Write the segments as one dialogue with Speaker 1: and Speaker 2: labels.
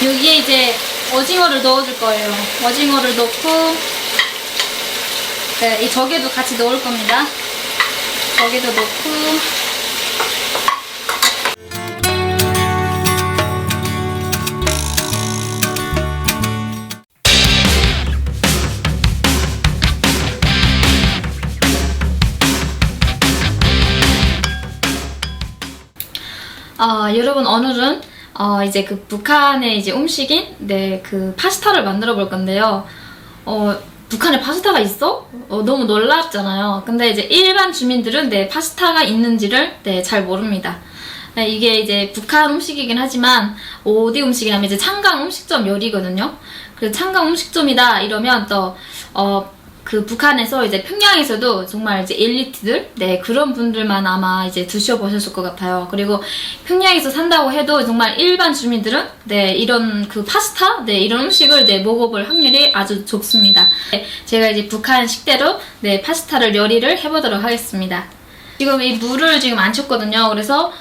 Speaker 1: 여기에 이제 오징어를 넣어줄 거예요. 오징어를 넣고, 네, 이 조개도 같이 넣을 겁니다. 조개도 넣고, 여러분, 오늘은 이제 그 북한의 이제 음식인 그 파스타를 만들어 볼 건데요. 북한에 파스타가 있어? 너무 놀랍잖아요. 근데 이제 일반 주민들은 파스타가 있는지를 잘 모릅니다. 이게 이제 북한 음식이긴 하지만 어디 음식이냐면 이제 창강 음식점 요리거든요. 그 창강 음식점이다 이러면 또 그 북한에서 이제 평양에서도 정말 이제 엘리트들 그런 분들만 아마 이제 드셔보셨을 것 같아요. 그리고 평양에서 산다고 해도 정말 일반 주민들은 이런 그 파스타 이런 음식을 먹어볼 확률이 아주 적습니다. 제가 이제 북한 식대로 파스타를 요리를 해보도록 하겠습니다. 지금 이 물을 지금 안 쳤거든요. 그래서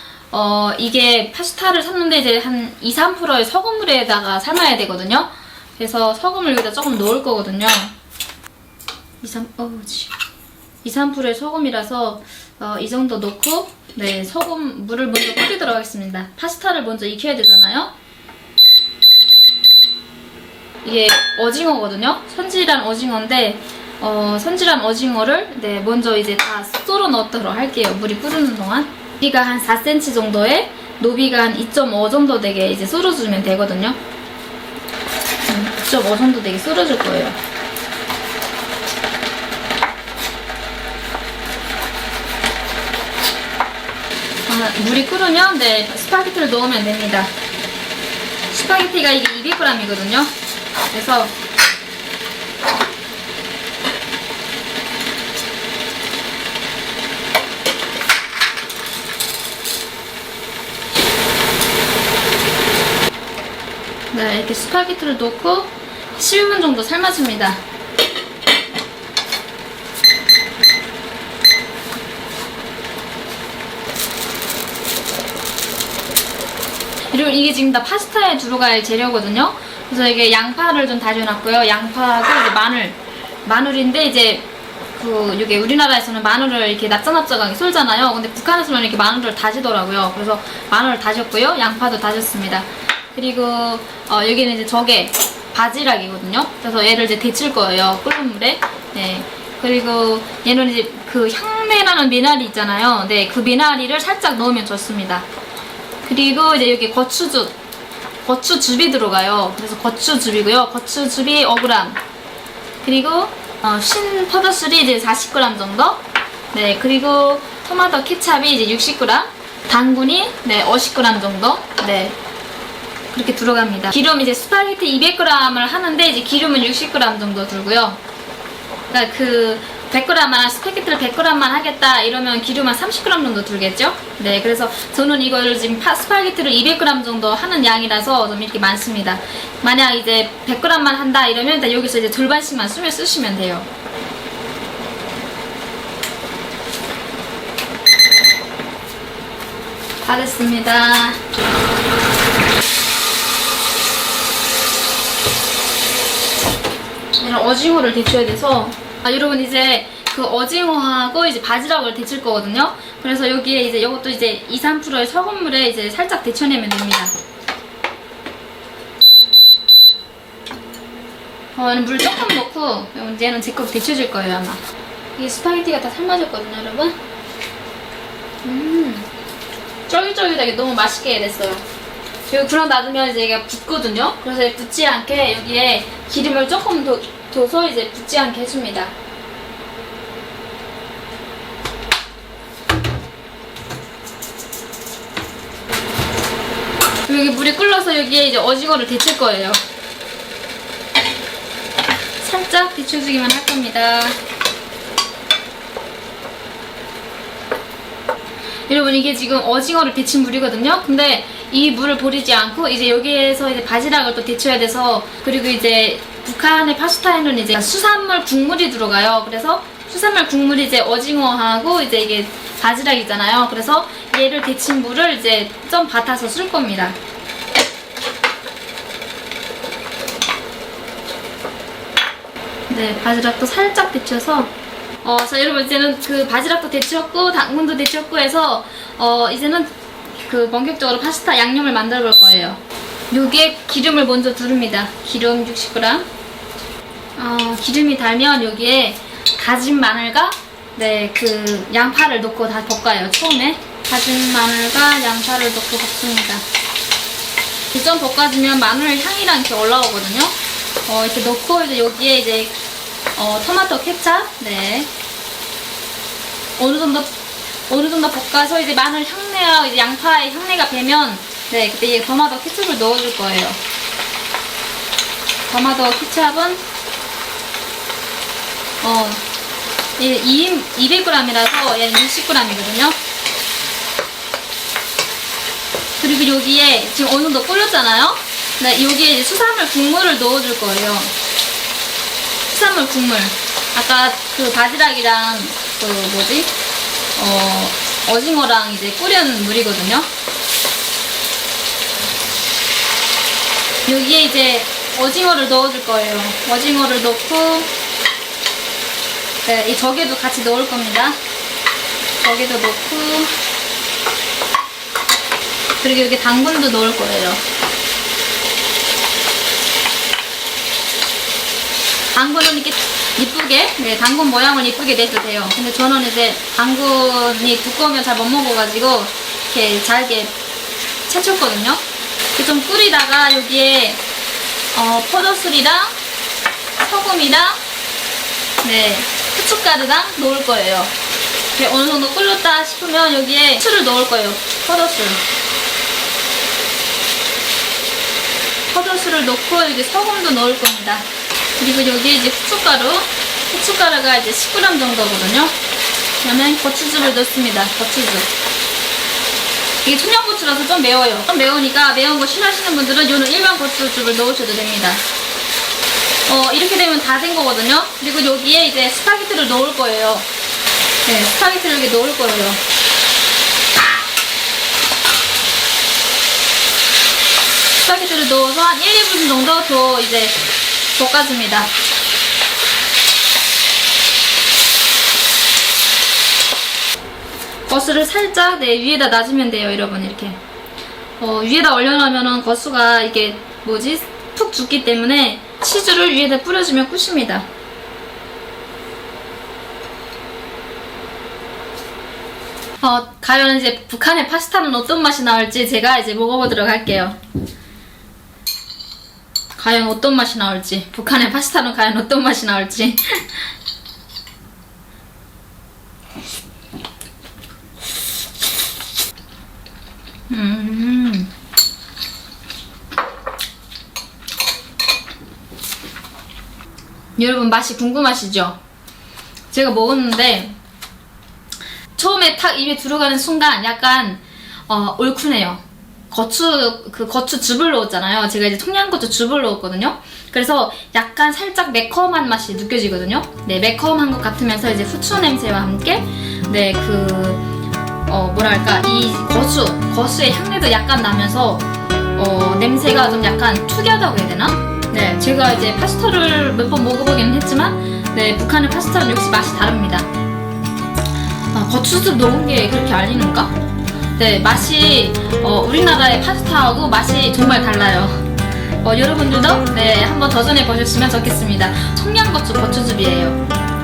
Speaker 1: 이게 파스타를 샀는데 이제 한 2~3%의 소금물에다가 삶아야 되거든요. 그래서 소금을 여기다 조금 넣을 거거든요. 2~3%의 소금이라서 이 정도 넣고 물을 먼저 끓이도록 하겠습니다. 파스타를 먼저 익혀야 되잖아요. 이게 오징어거든요. 손질한 오징어인데 손질한 오징어를 먼저 이제 다 썰어 넣도록 할게요. 물이 끓는 동안. 높이가 한 4cm 정도에 높이가 한 2.5 정도 되게 이제 썰어주면 되거든요. 2.5 정도 되게 썰어줄 거예요. 물이 끓으면 스파게티를 넣으면 됩니다. 스파게티가 이게 200g이거든요. 그래서 이렇게 스파게티를 넣고 10분 정도 삶아줍니다. 그리고 이게 지금 다 파스타에 들어갈 재료거든요. 그래서 이게 양파를 좀 다져놨고요. 양파하고 이제 마늘인데 이제 이게 우리나라에서는 마늘을 이렇게 납작납작하게 썰잖아요. 근데 북한에서는 이렇게 마늘을 다지더라고요. 그래서 마늘을 다졌고요. 양파도 다졌습니다. 그리고 여기는 이제 조개, 바지락이거든요. 그래서 얘를 이제 데칠 거예요. 끓는 물에. 그리고 얘는 이제 그 향내나는 미나리 있잖아요. 그 미나리를 살짝 넣으면 좋습니다. 그리고 이제 여기 고추즙이 들어가요. 그래서 고추즙이고요. 고추즙이 5g. 그리고 신 포도술이 이제 40g 정도. 그리고 토마토 케찹이 이제 60g. 당근이 50g 정도. 그렇게 들어갑니다. 기름 이제 스파게티 200g을 하는데 이제 기름은 60g 정도 들고요. 그러니까 그 100g만 스파게티를 100g만 하겠다 이러면 기름 한 30g 정도 들겠죠? 그래서 저는 이거를 지금 스파게티를 200g 정도 하는 양이라서 좀 이렇게 많습니다. 만약 이제 100g만 한다 이러면 여기서 이제 절반씩만 쓰시면 돼요. 다 됐습니다. 이런 오징어를 데쳐야 돼서 여러분 이제 그 오징어하고 이제 바지락을 데칠 거거든요. 그래서 여기에 이제 이것도 이제 2~3%의 소금물에 이제 살짝 데쳐내면 됩니다. 물 조금 넣고 얘는 제거 데쳐줄 거예요 아마. 이게 스파게티가 다 삶아졌거든요 여러분. 쫄깃쫄깃하게 너무 맛있게 됐어요. 그리고 그럼 놔두면 이제 얘가 붙거든요. 그래서 붙지 않게 여기에 기름을 조금 더 둬서 이제 붙지 않게 해줍니다. 여기 물이 끓어서 여기에 이제 오징어를 데칠 거예요. 살짝 데쳐주기만 할 겁니다. 여러분 이게 지금 오징어를 데친 물이거든요. 근데 이 물을 버리지 않고 이제 여기에서 이제 바지락을 또 데쳐야 돼서, 그리고 이제 북한의 파스타에는 이제 수산물 국물이 들어가요. 그래서 수산물 국물이 이제 오징어하고 이제 이게 바지락이잖아요. 그래서 얘를 데친 물을 이제 좀 받아서 쓸 겁니다. 네, 바지락도 살짝 데쳐서 자 여러분 이제는 그 바지락도 데쳤고 당근도 데쳤고 해서 이제는 그 본격적으로 파스타 양념을 만들어 볼 거예요. 요게 기름을 먼저 두릅니다. 기름 60g. 기름이 달면 여기에 다진 마늘과 네, 그 양파를 넣고 다 볶아요. 처음에 다진 마늘과 양파를 넣고 볶습니다. 좀 볶아주면 마늘 향이랑 이렇게 올라오거든요. 이렇게 넣고 이제 여기에 이제 토마토 케찹, 네, 어느 정도 볶아서 이제 마늘 향내와 이제 양파의 향내가 배면 네, 그때 이 토마토 케찹을 넣어줄 거예요. 토마토 케찹은 200g이라서 얘는 60g이거든요. 그리고 여기에 지금 어느 정도 끓였잖아요. 네, 여기에 이제 수산물 국물을 넣어줄 거예요. 수산물 국물. 아까 그 바지락이랑 그 뭐지? 오징어랑 이제 끓인 물이거든요. 여기에 이제 오징어를 넣어줄 거예요. 오징어를 넣고, 네, 이 조개도 같이 넣을 겁니다. 조개도 넣고, 그리고 여기 당근도 넣을 거예요. 당근은 이렇게 이쁘게, 네, 당근 모양을 이쁘게 내도 돼요. 근데 저는 이제 당근이 두꺼우면 잘 못 먹어가지고 이렇게 잘게 채쳤거든요. 이렇게 좀 끓이다가 여기에 포도술이랑 소금이랑 네, 후춧가루랑 넣을 거예요. 이렇게 어느 정도 끓였다 싶으면 여기에 술을 넣을 거예요. 포도술을 넣고 여기 소금도 넣을 겁니다. 그리고 여기에 이제 후춧가루가 이제 10g 정도거든요. 그러면 고추즙을 넣습니다. 고추즙. 이게 청양고추라서 좀 매워요. 좀 매우니까 매운 거 싫어하시는 분들은 요는 일반 고추즙을 넣으셔도 됩니다. 이렇게 되면 다 된 거거든요. 그리고 여기에 이제 스파게티를 넣을 거예요. 네, 스파게티를 여기 넣을 거예요. 스파게티를 넣어서 한 1, 2분 정도 더 이제 볶아줍니다. 거스를 살짝 네, 위에다 놔주면 돼요, 여러분. 이렇게 위에다 올려놓으면은 거스가 이게 뭐지? 푹 죽기 때문에 치즈를 위에다 뿌려주면 끝입니다. 과연 이제 북한의 파스타는 어떤 맛이 나올지 제가 이제 먹어보도록 할게요. 과연 어떤 맛이 나올지, 북한의 파스타는 과연 어떤 맛이 나올지. 여러분 맛이 궁금하시죠? 제가 먹었는데 처음에 탁 입에 들어가는 순간 약간 얼큰해요. 고추즙을 넣었잖아요. 제가 이제 청양고추즙을 넣었거든요. 그래서 약간 살짝 매콤한 맛이 느껴지거든요. 네, 매콤한 것 같으면서 이제 후추 냄새와 함께 네, 뭐랄까, 이 거수의 향내도 약간 나면서 냄새가 좀 약간 특이하다고 해야 되나? 네, 제가 이제 파스타를 몇 번 먹어보기는 했지만 네, 북한의 파스타는 역시 맛이 다릅니다. 고추즙 넣은 게 그렇게 알리는가? 네, 맛이 우리나라의 파스타하고 맛이 정말 달라요. 여러분들도 네, 한번 도전해 보셨으면 좋겠습니다. 청양고추 고추즙이에요.